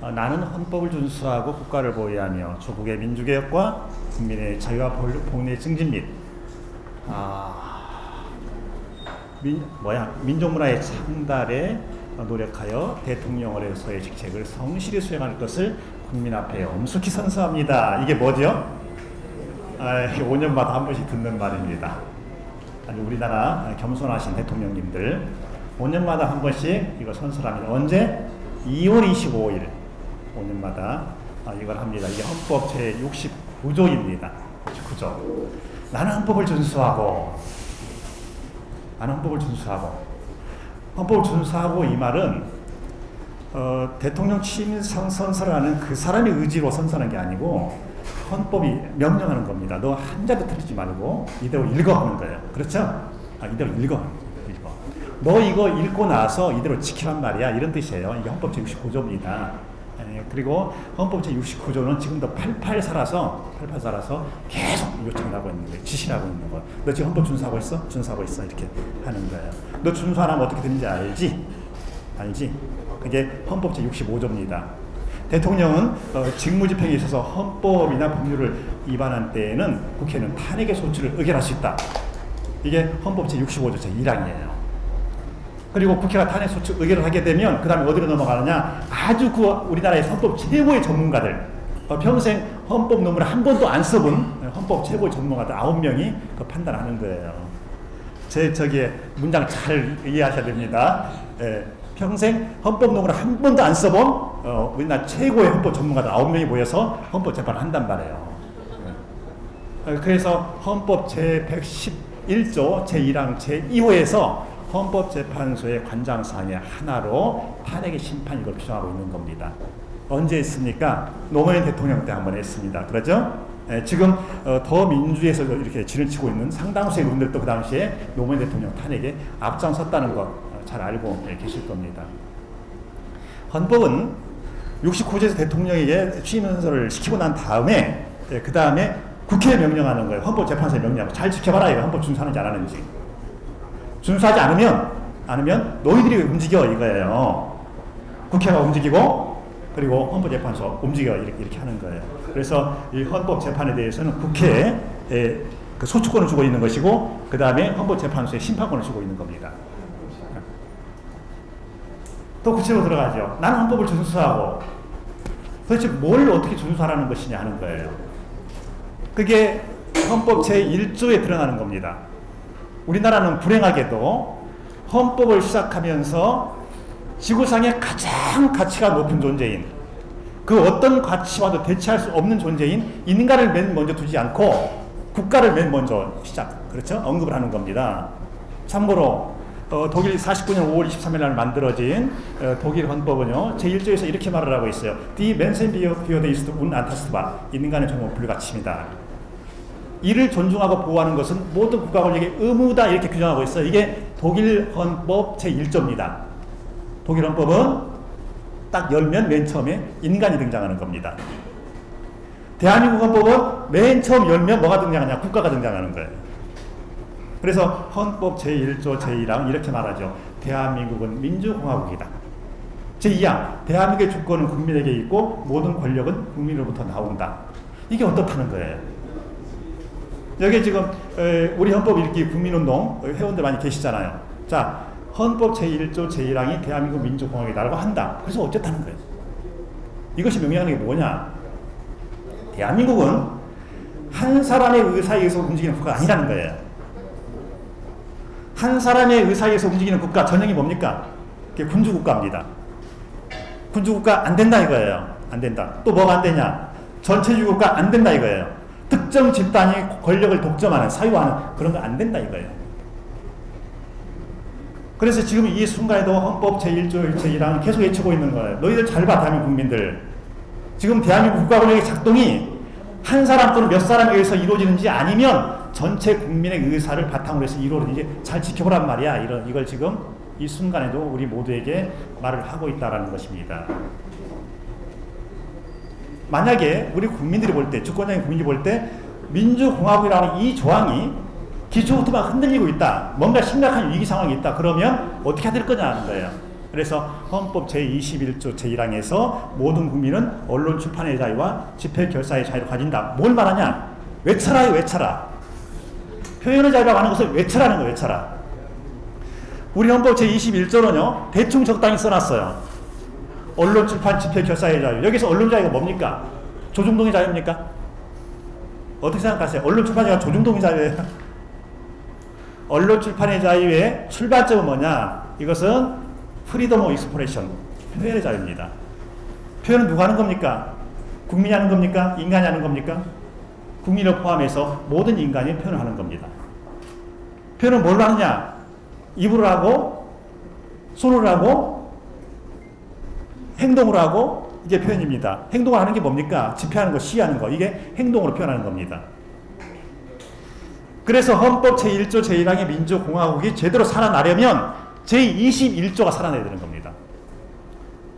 나는 헌법을 준수하고 국가를 보위하며 조국의 민주개혁과 국민의 자유와 복리의 증진 및 민족문화의 창달에 노력하여 대통령으로서의 직책을 성실히 수행할 것을 국민 앞에 엄숙히 선서합니다. 이게 뭐죠? 이게 5년마다 한 번씩 듣는 말입니다. 아니, 우리나라 겸손하신 대통령님들 5년마다 한 번씩 이거 선서합니다. 언제? 2월 25일 5년마다 이걸 합니다. 이게 헌법 제69조입니다. 69조. 나는 헌법을 준수하고 헌법을 준수하고 이 말은 대통령 취임 선서를 하는 그 사람의 의지로 선서하는 게 아니고 헌법이 명령하는 겁니다. 너 한자도 틀리지 말고 이대로 읽어 하는 거예요. 그렇죠? 이대로 읽어. 너 이거 읽고 나서 이대로 지키란 말이야. 이런 뜻이에요. 이게 헌법 제69조입니다. 그리고 헌법 제69조는 지금도 88 살아서 계속 요청을 하고 있는 거예요. 지시를 하고 있는 거예요. 너 지금 헌법 준수하고 있어? 준수하고 있어. 이렇게 하는 거예요. 너 준수 안 하면 어떻게 되는지 알지? 알지? 그게 헌법 제65조입니다. 대통령은 직무집행에 있어서 헌법이나 법률을 위반한 때에는 국회는 탄핵의 소추를 의결할 수 있다. 이게 헌법 제65조 제1항이에요. 그리고 국회가 탄핵 소추 의결을 하게 되면 그 다음에 어디로 넘어가느냐, 아주 우리나라의 헌법 최고의 전문가들, 평생 헌법 논문을 한 번도 안 써본 헌법 최고의 전문가들 9명이 그 판단하는 거예요. 저기에 문장 잘 이해하셔야 됩니다. 평생 헌법 논문을 한 번도 안 써본 우리나라 최고의 헌법 전문가들 9명이 모여서 헌법 재판을 한단 말이에요. 그래서 헌법 제111조 제1항 제2호에서 헌법재판소의 관장사항의 하나로 탄핵의 심판 이걸 규정하고 있는 겁니다. 언제 했습니까? 노무현 대통령 때 한번 했습니다. 그렇죠? 지금 더 민주에서 이렇게 진을 치고 있는 상당수의 분들도 그 당시에 노무현 대통령 탄핵에 앞장섰다는 것 잘 알고 계실 겁니다. 헌법은 69조에서 대통령에게 취임선서를 시키고 난 다음에 그 다음에 국회에 명령하는 거예요. 헌법재판소에 명령하고 잘 지켜봐라. 이거 헌법 준수하는지 안 하는지. 준수하지 않으면 너희들이 움직여 이거예요. 국회가 움직이고 그리고 헌법재판소 움직여 이렇게 하는 거예요. 그래서 이 헌법재판에 대해서는 국회에 그 소추권을 주고 있는 것이고 그 다음에 헌법재판소에 심판권을 주고 있는 겁니다. 또 구체로 들어가죠. 나는 헌법을 준수하고 도대체 뭘 어떻게 준수하라는 것이냐 하는 거예요. 그게 헌법 제1조에 드러나는 겁니다. 우리나라는 불행하게도 헌법을 시작하면서 지구상의 가장 가치가 높은 존재인, 그 어떤 가치와도 대체할 수 없는 존재인 인간을 맨 먼저 두지 않고 국가를 맨 먼저 그렇죠? 언급을 하는 겁니다. 참고로 독일 49년 5월 23일 날 만들어진 독일 헌법은요, 제1조에서 이렇게 말을 하고 있어요. Die Menschenwürde ist unantastbar. 인간의 존엄은 불가침이다. 이를 존중하고 보호하는 것은 모든 국가 권력의 의무다. 이렇게 규정하고 있어요. 이게 독일 헌법 제1조입니다. 독일 헌법은 딱 열면 맨 처음에 인간이 등장하는 겁니다. 대한민국 헌법은 맨 처음 열면 뭐가 등장하냐? 국가가 등장하는 거예요. 그래서 헌법 제1조 제1항 이렇게 말하죠. 대한민국은 민주공화국이다. 제2항 대한민국의 주권은 국민에게 있고 모든 권력은 국민으로부터 나온다. 이게 어떻다는 거예요. 여기 지금 우리 헌법 읽기 국민운동 회원들 많이 계시잖아요. 자, 헌법 제1조 제1항이 대한민국 민주공화국이다라고 한다. 그래서 어쨌다는 거예요. 이것이 명령하는 게 뭐냐? 대한민국은 한 사람의 의사에 의해서 움직이는 국가가 아니라는 거예요. 한 사람의 의사에 의해서 움직이는 국가 전형이 뭡니까? 그게 군주국가입니다. 군주국가 안 된다 이거예요. 안 된다. 또 뭐가 안 되냐? 전체주의국가 안 된다 이거예요. 특정 집단이 권력을 독점하는, 사유하는 그런 거 안 된다 이거예요. 그래서 지금 이 순간에도 헌법 제1조 제1항은 계속 외치고 있는 거예요. 너희들 잘 봐, 대한민국 국민들. 지금 대한민국 국가 권력의 작동이 한 사람 또는 몇 사람에 의해서 이루어지는지 아니면 전체 국민의 의사를 바탕으로 해서 이루어지는지 잘 지켜보란 말이야. 이걸 지금 이 순간에도 우리 모두에게 말을 하고 있다라는 것입니다. 만약에 우리 국민들이 볼 때, 주권자인 국민이 볼 때 민주공화국이라는 이 조항이 기초부터 막 흔들리고 있다, 뭔가 심각한 위기 상황이 있다, 그러면 어떻게 해야 될 거냐 하는 거예요. 그래서 헌법 제21조 제1항에서 모든 국민은 언론 출판의 자유와 집회 결사의 자유를 가진다. 뭘 말하냐? 외쳐라요, 외쳐라. 표현의 자유라고 하는 것을 외쳐라는 거예요, 외쳐라. 우리 헌법 제21조는요, 대충 적당히 써놨어요. 언론 출판 집회 결사의 자유. 여기서 언론 자유가 뭡니까? 조중동의 자유입니까? 어떻게 생각하세요? 언론 출판 자유가 조중동의 자유예요? 언론 출판의 자유의 출발점은 뭐냐? 이것은 프리덤 오브 익스프레션, 표현의 자유입니다. 표현은 누가 하는 겁니까? 국민이 하는 겁니까? 인간이 하는 겁니까? 국민을 포함해서 모든 인간이 표현을 하는 겁니다. 표현은 뭘로 하느냐? 입으로 하고, 손으로 하고, 행동으로 하고, 이게 표현입니다. 행동을 하는 게 뭡니까? 집회하는 거, 시위하는 거. 이게 행동으로 표현하는 겁니다. 그래서 헌법 제1조 제1항의 민주공화국이 제대로 살아나려면 제21조가 살아나야 되는 겁니다.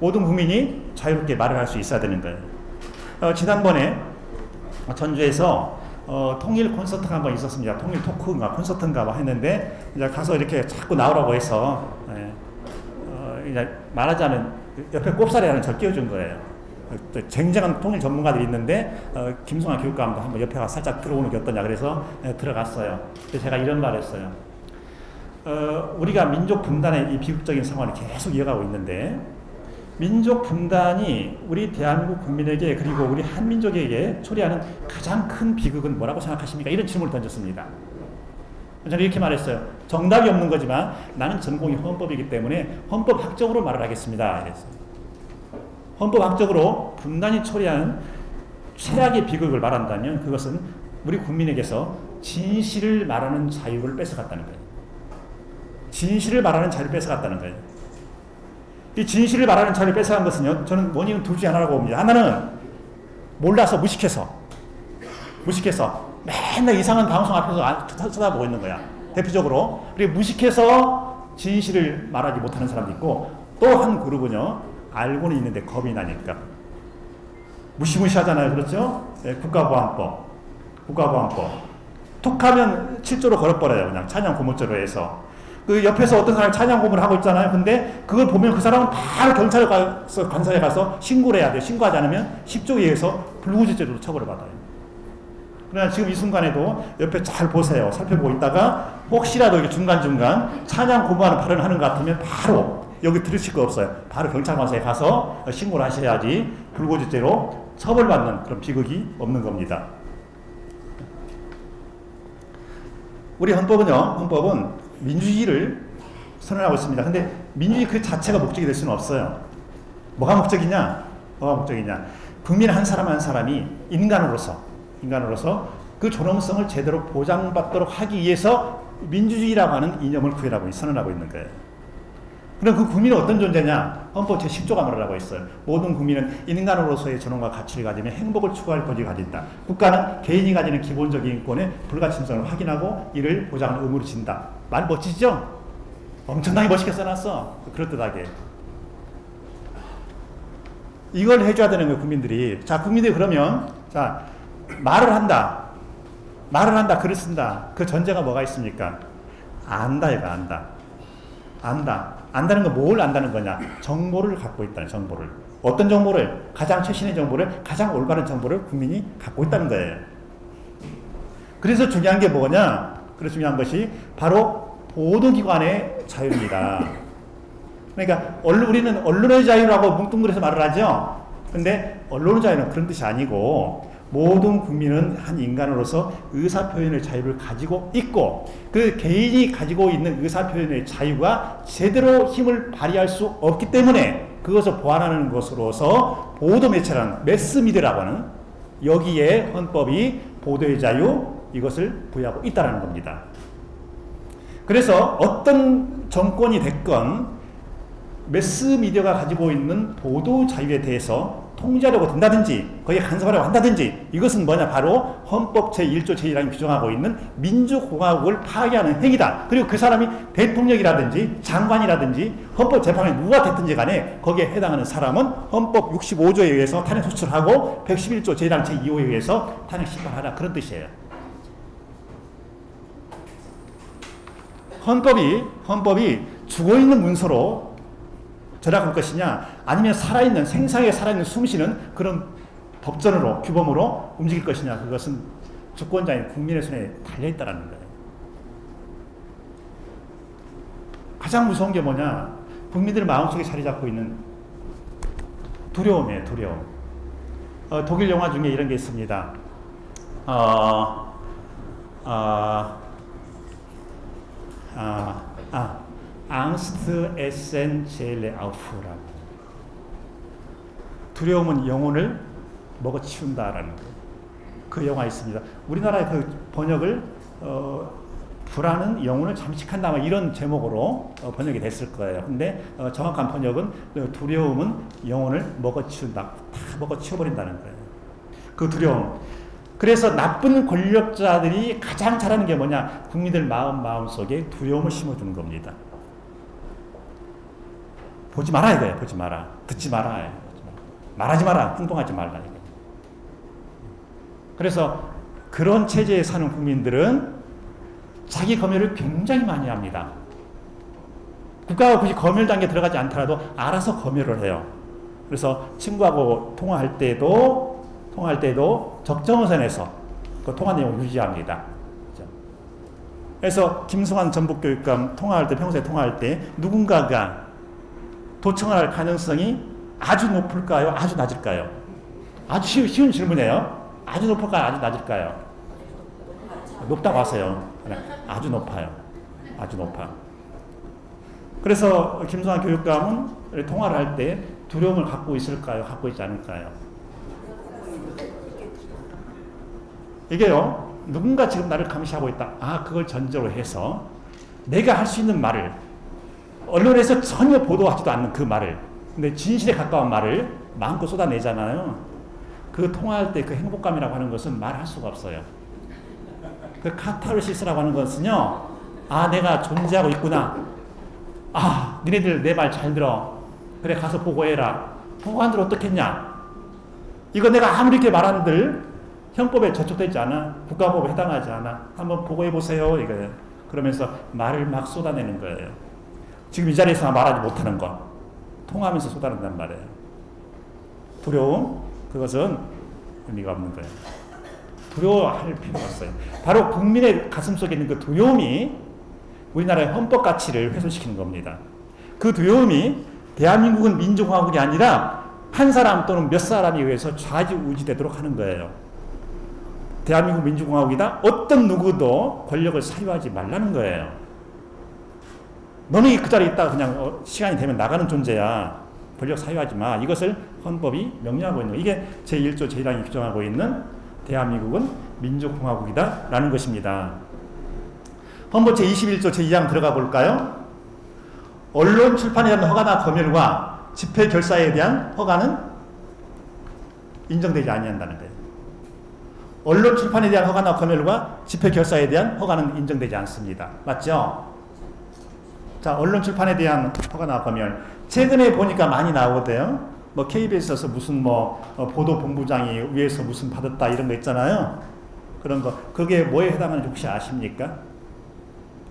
모든 국민이 자유롭게 말을 할 수 있어야 되는 거예요. 지난번에 전주에서 통일 콘서트가 한번 있었습니다. 통일 토크인가 콘서트인가 뭐 했는데 이제 가서 이렇게 자꾸 나오라고 해서 이제 말하자면 옆에 꼽사리 하나 저 끼워준 거예요. 쟁쟁한 통일 전문가들이 있는데 김성환 교육감도 한번 옆에 가서 살짝 들어오는 게 어떠냐 그래서 들어갔어요. 그래서 제가 이런 말을 했어요. 우리가 민족 분단의 이 비극적인 상황을 계속 이어가고 있는데 민족 분단이 우리 대한민국 국민에게 그리고 우리 한민족에게 초래하는 가장 큰 비극은 뭐라고 생각하십니까? 이런 질문을 던졌습니다. 저는 이렇게 말했어요. 정답이 없는 거지만 나는 전공이 헌법이기 때문에 헌법학적으로 말을 하겠습니다. 이랬어요. 헌법학적으로 분단이 초래하는 최악의 비극을 말한다면 그것은 우리 국민에게서 진실을 말하는 자유를 뺏어갔다는 거예요. 진실을 말하는 자유를 뺏어갔다는 거예요. 이 진실을 말하는 자유를 뺏어간 것은요, 저는 원인은 둘 중에 하나라고 봅니다. 하나는 몰라서 무식해서 맨날 이상한 방송 앞에서 쳐다보고 있는 거야. 대표적으로. 그리고 무식해서 진실을 말하지 못하는 사람도 있고 또 한 그룹은요, 알고는 있는데 겁이 나니까 무시무시하잖아요. 그렇죠? 네, 국가보안법 톡하면 7조로 걸어버려요. 그냥 찬양 고무죄로 해서. 그 옆에서 어떤 사람이 찬양 고문을 하고 있잖아요. 근데 그걸 보면 그 사람은 바로 경찰에 가서 관서에 가서 신고를 해야 돼요. 신고하지 않으면 10조에 의해서 불구제죄로 처벌을 받아요. 그러나 지금 이 순간에도 옆에 잘 보세요. 살펴보고 있다가 혹시라도 이렇게 중간중간 찬양 고문하는 발언을 하는 것 같으면 바로 여기 들으실 거 없어요. 바로 경찰관서에 가서 신고를 하셔야지 불구제죄로 처벌받는 그런 비극이 없는 겁니다. 우리 헌법은 민주주의를 선언하고 있습니다. 근데 민주주의 그 자체가 목적이 될 수는 없어요. 뭐가 목적이냐? 국민 한 사람 한 사람이 인간으로서 그 존엄성을 제대로 보장받도록 하기 위해서 민주주의라고 하는 이념을 선언하고 있는 거예요. 그럼 그 국민은 어떤 존재냐? 헌법 제10조가 말하고 있어요. 모든 국민은 인간으로서의 존엄과 가치를 가지며 행복을 추구할 권리를 가진다. 국가는 개인이 가지는 기본적인 인권의 불가침성을 확인하고 이를 보장하는 의무를 진다. 말 멋지죠? 엄청나게 멋있게 써놨어. 그럴듯하게. 이걸 해줘야 되는 거예요, 국민들이. 자, 국민들이 그러면, 자, 말을 한다, 글을 쓴다. 그 전제가 뭐가 있습니까? 안다는 건 뭘 안다는 거냐? 정보를 갖고 있다는 정보를. 어떤 정보를? 가장 최신의 정보를, 가장 올바른 정보를 국민이 갖고 있다는 거예요. 그래서 중요한 게 뭐냐? 그래서 중요한 것이 바로 보도기관의 자유입니다. 그러니까 우리는 언론의 자유라고 뭉뚱그려서 말을 하죠. 근데 언론의 자유는 그런 뜻이 아니고 모든 국민은 한 인간으로서 의사표현의 자유를 가지고 있고 그 개인이 가지고 있는 의사표현의 자유가 제대로 힘을 발휘할 수 없기 때문에 그것을 보완하는 것으로서 보도매체라는 매스미디어라고 하는 여기에 헌법이 보도의 자유 이것을 부여하고 있다는 겁니다. 그래서 어떤 정권이 됐건 매스미디어가 가지고 있는 보도 자유에 대해서 통제하려고 든다든지 거기에 간섭하려고 한다든지 이것은 뭐냐 바로 헌법 제1조 제1항이 규정하고 있는 민주공화국을 파괴하는 행위다. 그리고 그 사람이 대통령이라든지 장관이라든지 헌법재판에 누가 됐든지 간에 거기에 해당하는 사람은 헌법 65조에 의해서 탄핵 소추하고 111조 제1항 제2호에 의해서 탄핵 심판하라 그런 뜻이에요. 헌법이 죽어있는 문서로 절약할 것이냐, 아니면 살아있는, 생사에 살아있는 숨쉬는 그런 법전으로, 규범으로 움직일 것이냐, 그것은 주권자인 국민의 손에 달려있다는 거예요. 가장 무서운 게 뭐냐, 국민들 마음속에 자리 잡고 있는 두려움이에요, 두려움. 독일 영화 중에 이런 게 있습니다. 앙스트 에센 젤레 아우프라고. 두려움은 영혼을 먹어치운다라는 그 영화 있습니다. 우리나라의 그 번역을 불안은 영혼을 잠식한다, 이런 제목으로 번역이 됐을 거예요. 근데 정확한 번역은 두려움은 영혼을 먹어치운다, 다 먹어치워버린다는 거예요. 그 두려움. 그래서 나쁜 권력자들이 가장 잘하는 게 뭐냐, 국민들 마음속에 두려움을 심어주는 겁니다. 보지 마라 이거예요. 보지 마라. 듣지 마라. 말하지 마라. 행동하지 말라. 그래서 그런 체제에 사는 국민들은 자기 검열을 굉장히 많이 합니다. 국가가 굳이 검열 단계에 들어가지 않더라도 알아서 검열을 해요. 그래서 친구하고 통화할 때도 적정한 선에서 그 통화 내용을 유지합니다. 그래서 김성환 전북교육감 평소에 통화할 때 누군가가 도청을 할 가능성이 아주 높을까요? 아주 낮을까요? 아주 쉬운 질문이에요. 아주 높을까요? 아주 낮을까요? 높다고 하세요. 아주 높아요. 아주 높아. 그래서 김성환 교육감은 통화를 할 때 두려움을 갖고 있을까요? 갖고 있지 않을까요? 이게요, 누군가 지금 나를 감시하고 있다. 그걸 전제로 해서 내가 할 수 있는 말을, 언론에서 전혀 보도하지도 않는 그 말을, 근데 진실에 가까운 말을 마음껏 쏟아내잖아요. 그 통화할 때 그 행복감이라고 하는 것은 말할 수가 없어요. 그 카타르시스라고 하는 것은요, 내가 존재하고 있구나. 니네들 내 말 잘 들어. 그래, 가서 보고해라. 보고 안 들어 어떻겠냐? 이거 내가 아무리 이렇게 말한들 형법에 저촉되지 않아. 국가법에 해당하지 않아. 한번 보고해보세요. 이거예요. 그러면서 말을 막 쏟아내는 거예요. 지금 이 자리에서 말하지 못하는 거 통하면서 쏟아낸단 말이에요. 두려움, 그것은 의미가 없는 거예요. 두려워할 필요가 없어요. 바로 국민의 가슴 속에 있는 그 두려움이 우리나라의 헌법 가치를 훼손시키는 겁니다. 그 두려움이 대한민국은 민주공화국이 아니라 한 사람 또는 몇 사람에 의해서 좌지우지되도록 하는 거예요. 대한민국 민주공화국이다. 어떤 누구도 권력을 사유하지 말라는 거예요. 너는 그 자리에 있다가 그냥 시간이 되면 나가는 존재야. 권력 사유하지 마. 이것을 헌법이 명령하고 있는 거예요. 이게 제1조 제1항이 규정하고 있는 대한민국은 민주공화국이다 라는 것입니다. 헌법 제21조 제2항 들어가 볼까요? 언론 출판에 대한 허가나 검열과 집회 결사에 대한 허가는 인정되지 아니한다는 거예요. 언론 출판에 대한 허가나 검열과 집회 결사에 대한 허가는 인정되지 않습니다. 맞죠? 자, 언론 출판에 대한 허가나 검열. 최근에 보니까 많이 나오거든요. KBS에서 무슨 보도본부장이 위에서 무슨 받았다 이런 거 있잖아요. 그런 거. 그게 뭐에 해당하는지 혹시 아십니까?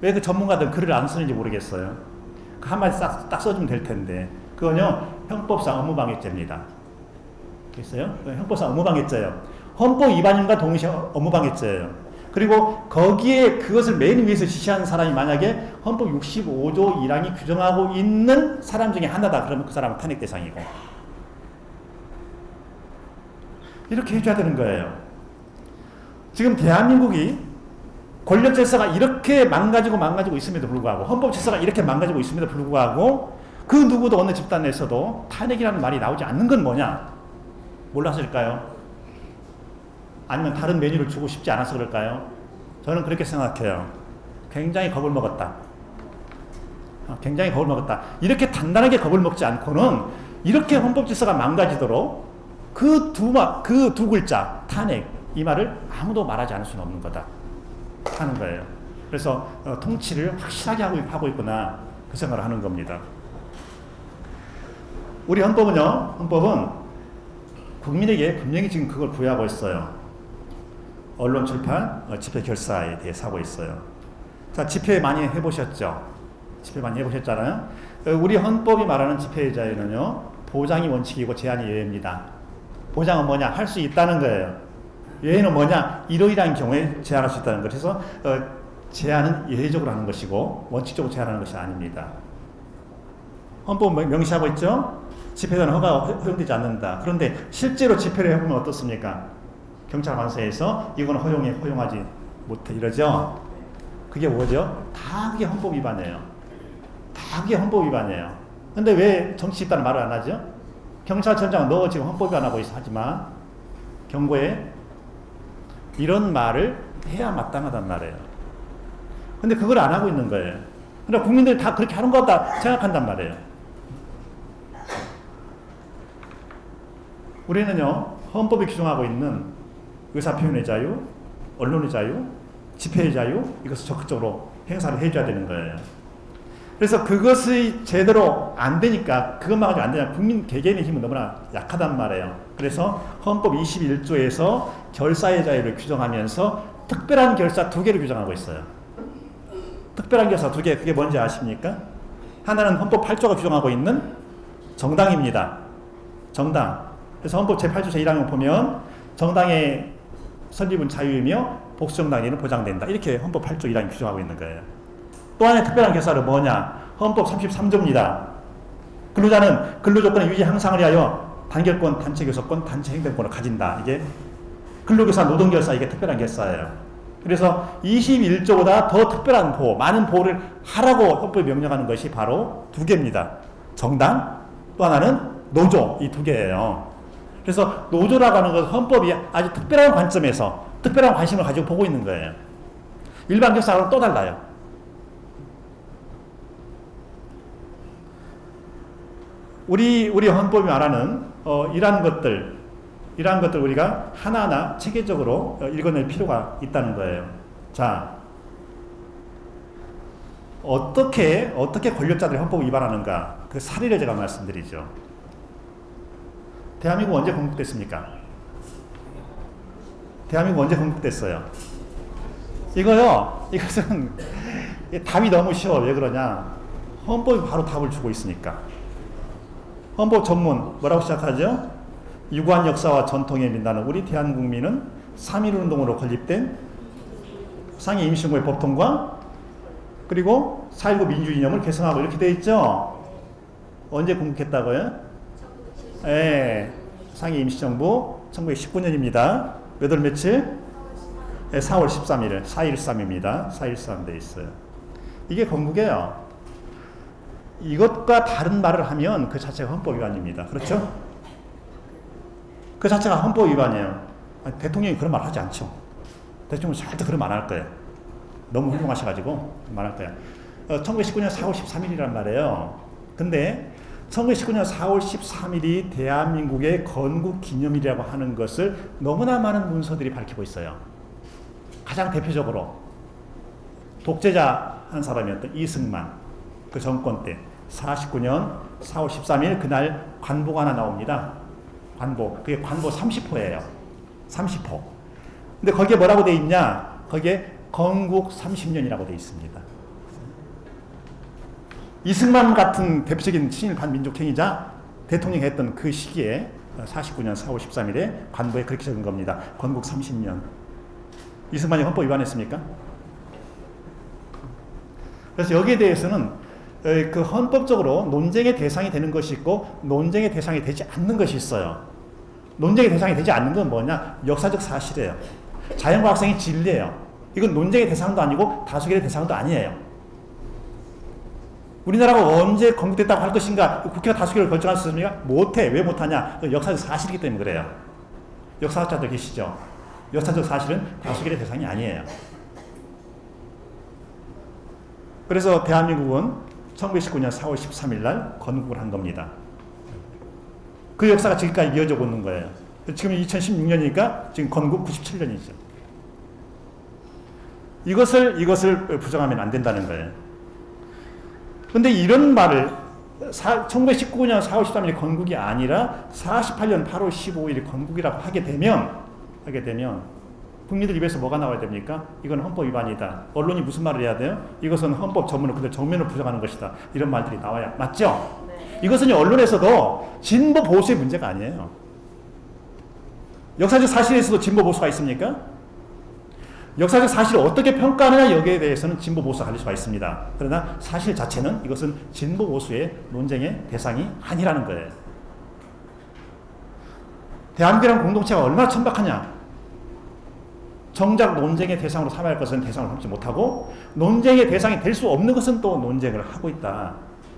왜 그 전문가들 글을 안 쓰는지 모르겠어요. 그 한마디 딱 써주면 될 텐데. 그건요, 형법상 업무방해죄입니다. 있어요? 형법상 업무방해죄예요. 헌법 위반인과 동시에 업무방해죄예요. 그리고 거기에 그것을 맨 위에서 지시하는 사람이 만약에 헌법 65조 1항이 규정하고 있는 사람 중에 하나다. 그러면 그 사람은 탄핵 대상이고. 이렇게 해줘야 되는 거예요. 지금 대한민국이 권력 질서가 이렇게 망가지고 있음에도 불구하고, 헌법 질서가 이렇게 망가지고 있음에도 불구하고, 그 누구도 어느 집단에서도 탄핵이라는 말이 나오지 않는 건 뭐냐? 몰랐을까요? 아니면 다른 메뉴를 주고 싶지 않아서 그럴까요? 저는 그렇게 생각해요. 굉장히 겁을 먹었다. 굉장히 겁을 먹었다. 이렇게 단단하게 겁을 먹지 않고는 이렇게 헌법 질서가 망가지도록 그 두 글자, 탄핵, 이 말을 아무도 말하지 않을 수는 없는 거다 하는 거예요. 그래서 통치를 확실하게 하고 있구나, 그 생각을 하는 겁니다. 우리 헌법은 국민에게 분명히 지금 그걸 부여하고 있어요. 언론 출판, 집회 결사에 대해서 하고 있어요. 자, 집회 많이 해보셨죠? 집회 많이 해보셨잖아요. 우리 헌법이 말하는 집회의 자유는요, 보장이 원칙이고 제한이 예외입니다. 보장은 뭐냐? 할 수 있다는 거예요. 예외는 뭐냐? 이러이러한 경우에 제한할 수 있다는 것. 그래서 제한은 예외적으로 하는 것이고 원칙적으로 제한하는 것이 아닙니다. 헌법 명시하고 있죠? 집회는 허용되지 않는다. 그런데 실제로 집회를 해보면 어떻습니까? 경찰 관서에서 이건 허용하지 못해 이러죠? 그게 뭐죠? 다 그게 헌법 위반이에요. 다 그게 헌법 위반이에요. 근데 왜 정치 집단은 말을 안 하죠? 경찰청장은 너 지금 헌법 위반하고 있어 하지만 경고에 이런 말을 해야 마땅하단 말이에요. 근데 그걸 안 하고 있는 거예요. 그러니까 국민들이 다 그렇게 하는 것 같다 생각한단 말이에요. 우리는요, 헌법이 규정하고 있는 의사표현의 자유, 언론의 자유, 집회의 자유, 이것을 적극적으로 행사를 해줘야 되는 거예요. 그래서 그것이 제대로 안 되니까, 그것만 가지고 안 되냐. 국민 개개인의 힘은 너무나 약하단 말이에요. 그래서 헌법 21조에서 결사의 자유를 규정하면서 특별한 결사 2개를 규정하고 있어요. 특별한 결사 2개, 그게 뭔지 아십니까? 하나는 헌법 8조가 규정하고 있는 정당입니다. 정당. 그래서 헌법 제8조 제1항을 보면 정당의 설립은 자유이며 복수정당에는 보장된다. 이렇게 헌법 8조 1항이 규정하고 있는 거예요. 또 하나의 특별한 결사는 뭐냐? 헌법 33조입니다. 근로자는 근로조건의 유지 향상을 위하여 단결권, 단체교섭권, 단체행동권을 가진다. 이게 근로교사, 노동결사, 이게 특별한 결사예요. 그래서 21조보다 더 특별한 보호, 많은 보호를 하라고 헌법이 명령하는 것이 바로 2개입니다. 정당, 또 하나는 노조, 이 2개예요. 그래서 노조라고 하는 것은 헌법이 아주 특별한 관점에서 특별한 관심을 가지고 보고 있는 거예요. 일반 결사하고는 또 달라요. 우리 헌법이 말하는 이러한 것들 우리가 하나하나 체계적으로 읽어낼 필요가 있다는 거예요. 자, 어떻게 권력자들이 헌법을 위반하는가? 그 사례를 제가 말씀드리죠. 대한민국 언제 건국됐습니까? 대한민국 언제 건국됐어요? 이것은 답이 너무 쉬워. 왜 그러냐? 헌법이 바로 답을 주고 있으니까. 헌법 전문 뭐라고 시작하죠? 유구한 역사와 전통에 민다는 우리 대한국민은 3.1운동으로 건립된 상해 임시정부의 법통과 그리고 4.19 민주이념을 개성하고 이렇게 되어 있죠? 언제 건국했다고요? 예, 상해 임시정부 1919년입니다. 몇 월 며칠? 4월 13일, 4.13입니다. 4.13 되어 있어요. 이게 건국이에요. 이것과 다른 말을 하면 그 자체가 헌법 위반입니다. 그렇죠? 그 자체가 헌법 위반이에요. 아니, 대통령이 그런 말 하지 않죠. 대통령은 절대 그런 말 안 할 거예요. 너무 훌륭하셔가지고 말 할 거예요. 1919년 4월 13일이란 말이에요. 근데 1919년 4월 13일이 대한민국의 건국 기념일이라고 하는 것을 너무나 많은 문서들이 밝히고 있어요. 가장 대표적으로 독재자 한 사람이었던 이승만, 그 정권 때 49년 4월 13일 그날 관보가 하나 나옵니다. 관보. 그게 관보 30호예요. 30호. 근데 거기에 뭐라고 돼 있냐? 거기에 건국 30년이라고 돼 있습니다. 이승만 같은 대표적인 친일 반민족행위자 대통령이 했던 그 시기에 49년 4월 13일에 관보에 그렇게 적은 겁니다. 건국 30년. 이승만이 헌법 위반했습니까? 그래서 여기에 대해서는 그 헌법적으로 논쟁의 대상이 되는 것이 있고 논쟁의 대상이 되지 않는 것이 있어요. 논쟁의 대상이 되지 않는 건 뭐냐? 역사적 사실이에요. 자연과학상의 진리예요. 이건 논쟁의 대상도 아니고 다수결의 대상도 아니에요. 우리나라가 언제 건국됐다고 할 것인가? 국회가 다수결을 결정할 수 있습니까? 못해. 왜 못하냐? 역사적 사실이기 때문에 그래요. 역사학자들 계시죠? 역사적 사실은 다수결의 대상이 아니에요. 그래서 대한민국은 1919년 4월 13일 날 건국을 한 겁니다. 그 역사가 지금까지 이어져 오는 거예요. 지금 2016년이니까 지금 건국 97년이죠. 이것을 부정하면 안 된다는 거예요. 근데 이런 말을 1919년 4월 13일이 건국이 아니라 48년 8월 15일이 건국이라고 하게 되면 국민들 입에서 뭐가 나와야 됩니까? 이건 헌법 위반이다. 언론이 무슨 말을 해야 돼요? 이것은 헌법 전문을 근데 정면을 부정하는 것이다. 이런 말들이 나와야 맞죠? 네. 이것은 언론에서도 진보 보수의 문제가 아니에요. 역사적 사실에서도 진보 보수가 있습니까? 역사적 사실을 어떻게 평가하느냐 여기에 대해서는 진보 보수가 갈릴 수가 있습니다. 그러나 사실 자체는 이것은 진보 보수의 논쟁의 대상이 아니라는 거예요. 대한민국이라는 공동체가 얼마나 천박하냐. 정작 논쟁의 대상으로 삼아야 할 것은 대상으로 삼지 못하고 논쟁의 대상이 될 수 없는 것은 또 논쟁을 하고 있다.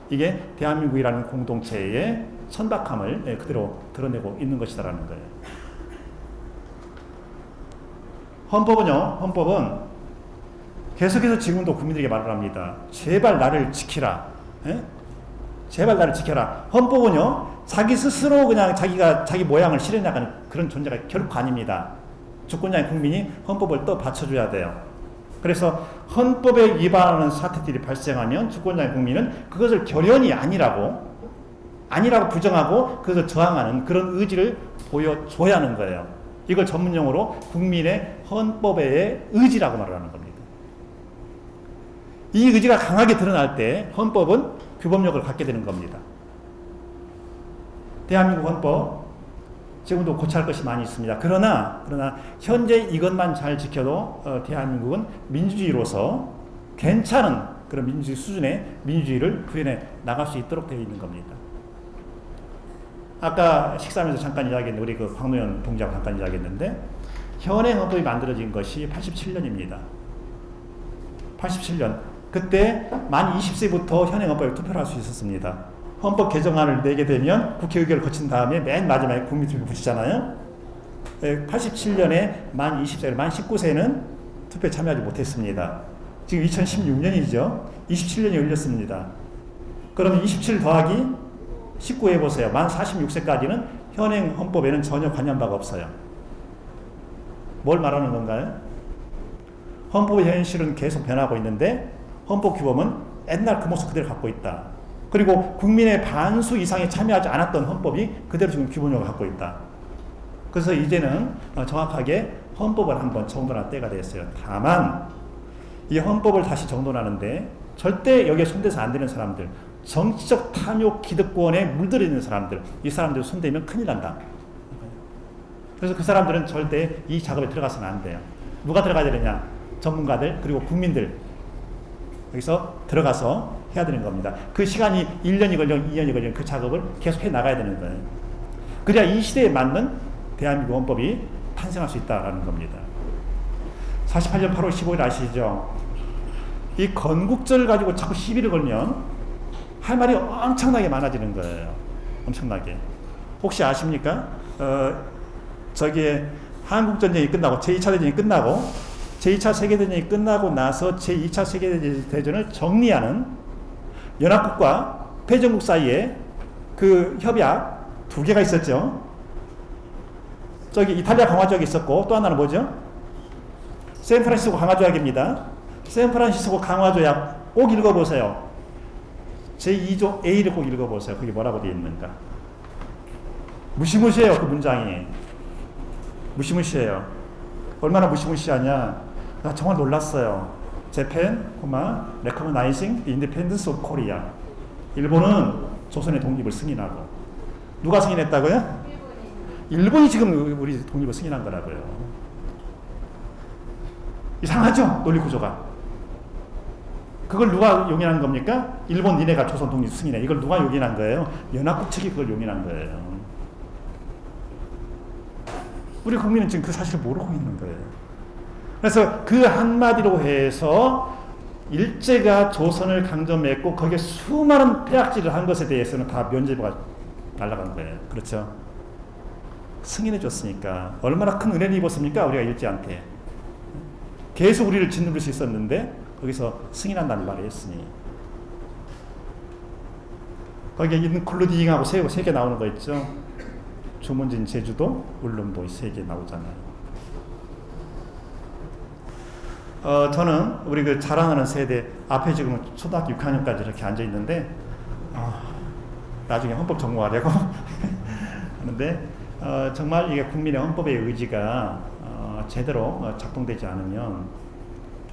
이게 대한민국이라는 공동체의 천박함을 그대로 드러내고 있는 것이다라는 거예요. 헌법은 계속해서 지금도 국민들에게 말을 합니다. 제발 나를 지키라. 에? 제발 나를 지켜라. 헌법은요, 자기 스스로 그냥 자기 모양을 실현해나가는 그런 존재가 결코 아닙니다. 주권자인 국민이 헌법을 또 받쳐줘야 돼요. 그래서 헌법에 위반하는 사태들이 발생하면 주권자인 국민은 그것을 결연히 아니라고 부정하고 그것을 저항하는 그런 의지를 보여줘야 하는 거예요. 이걸 전문용어로 국민의 헌법의 의지라고 말하는 겁니다. 이 의지가 강하게 드러날 때 헌법은 규범력을 갖게 되는 겁니다. 대한민국 헌법 지금도 고쳐할 것이 많이 있습니다. 그러나 현재 이것만 잘 지켜도 대한민국은 민주주의로서 괜찮은 그런 민주주의 수준의 민주주의를 구현해 나갈 수 있도록 되어 있는 겁니다. 아까 식사하면서 잠깐 이야기했는데 우리 그 광노현 동지하고 잠깐 이야기했는데 현행 헌법이 만들어진 것이 87년입니다. 87년. 그때 만 20세부터 현행 헌법에 투표를 할 수 있었습니다. 헌법 개정안을 내게 되면 국회의결을 거친 다음에 맨 마지막에 국민투표 붙이잖아요. 87년에 만 20세, 만 19세는 투표에 참여하지 못했습니다. 지금 2016년이죠. 27년이 열렸습니다. 그러면 27 더하기 19 해보세요. 만 46세까지는 현행 헌법에는 전혀 관여한 바가 없어요. 뭘 말하는 건가요? 헌법의 현실은 계속 변하고 있는데 헌법 규범은 옛날 그 모습 그대로 갖고 있다. 그리고 국민의 반수 이상이 참여하지 않았던 헌법이 그대로 지금 규범력을 갖고 있다. 그래서 이제는 정확하게 헌법을 한번 정돈할 때가 됐어요. 다만 이 헌법을 다시 정돈하는데 절대 여기에 손대서 안 되는 사람들, 정치적 탐욕 기득권에 물들어 있는 사람들, 이 사람들 손대면 큰일 난다. 그래서 그 사람들은 절대 이 작업에 들어가서는 안 돼요. 누가 들어가야 되느냐? 전문가들 그리고 국민들 여기서 들어가서 해야 되는 겁니다. 그 시간이 1년이 걸리면 2년이 걸리면 그 작업을 계속 해 나가야 되는 거예요. 그래야 이 시대에 맞는 대한민국 헌법이 탄생할 수 있다는 겁니다. 48년 8월 15일 아시죠? 이 건국절 가지고 자꾸 시비를 걸면 할 말이 엄청나게 많아지는 거예요. 엄청나게. 혹시 아십니까? 저기에 한국전쟁이 끝나고 제2차 대전이 끝나고 제2차 세계대전이 끝나고 나서 제2차 세계대전을 정리하는 연합국과 패전국 사이에 그 협약 두 개가 있었죠. 저기 이탈리아 강화조약이 있었고 또 하나는 뭐죠? 샌프란시스코 강화조약입니다. 샌프란시스코 강화조약 꼭 읽어보세요. 제2조 A를 꼭 읽어보세요. 그게 뭐라고 되어 있는가. 무시무시해요. 그 문장이. 무시무시해요. 얼마나 무시무시하냐. 나 정말 놀랐어요. Japan, recognizing the independence of Korea. 일본은 조선의 독립을 승인하고. 누가 승인했다고요? 일본이 지금 우리 독립을 승인한 거라고요. 이상하죠? 논리 구조가. 그걸 누가 용인한 겁니까? 일본 니네가 조선 독립 승인해. 이걸 누가 용인한 거예요? 연합국 측이 그걸 용인한 거예요. 우리 국민은 지금 그 사실을 모르고 있는 거예요. 그래서 그 한마디로 해서 일제가 조선을 강점했고 거기에 수많은 폐악질을 한 것에 대해서는 다 면죄부가 날아간 거예요. 그렇죠? 승인해 줬으니까 얼마나 큰 은혜를 입었습니까? 우리가 일제한테. 계속 우리를 짓누를 수 있었는데 거기서 승인한다는 말을 했으니. 거기에 인클루딩하고 세 개 나오는 거 있죠. 주문진 제주도, 울릉도 세 개 나오잖아요. 저는 우리 그 자랑하는 세대 앞에 지금 초등학교 6학년까지 이렇게 앉아 있는데 나중에 헌법 전공하려고 하는데 정말 이게 국민의 헌법의 의지가 제대로 작동되지 않으면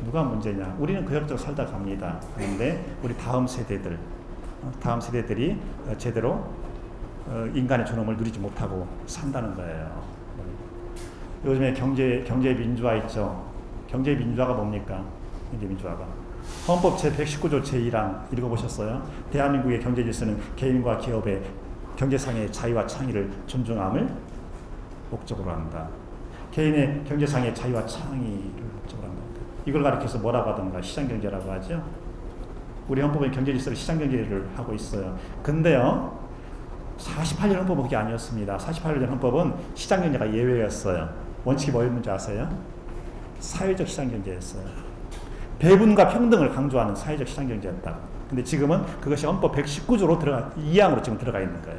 누가 문제냐? 우리는 그럭저럭 살다 갑니다. 그런데 우리 다음 세대들이 제대로 인간의 존엄을 누리지 못하고 산다는 거예요. 요즘에 경제 민주화 있죠. 경제 민주화가 뭡니까? 경제 민주화가 헌법 제119조 제1항 읽어보셨어요? 대한민국의 경제 질서는 개인과 기업의 경제상의 자유와 창의를 존중함을 목적으로 한다. 개인의 경제상의 자유와 창의를 목적으로 한다. 이걸 가리켜서 뭐라고 하던가 시장경제라고 하죠. 우리 헌법은 경제 질서를 시장경제를 하고 있어요. 근데요, 48년 헌법은 그게 아니었습니다. 48년 헌법은 시장경제가 예외였어요. 원칙이 뭐였는지 아세요? 사회적 시장경제였어요. 배분과 평등을 강조하는 사회적 시장경제였다. 근데 지금은 그것이 헌법 119조로 2항으로 지금 들어가 있는 거예요.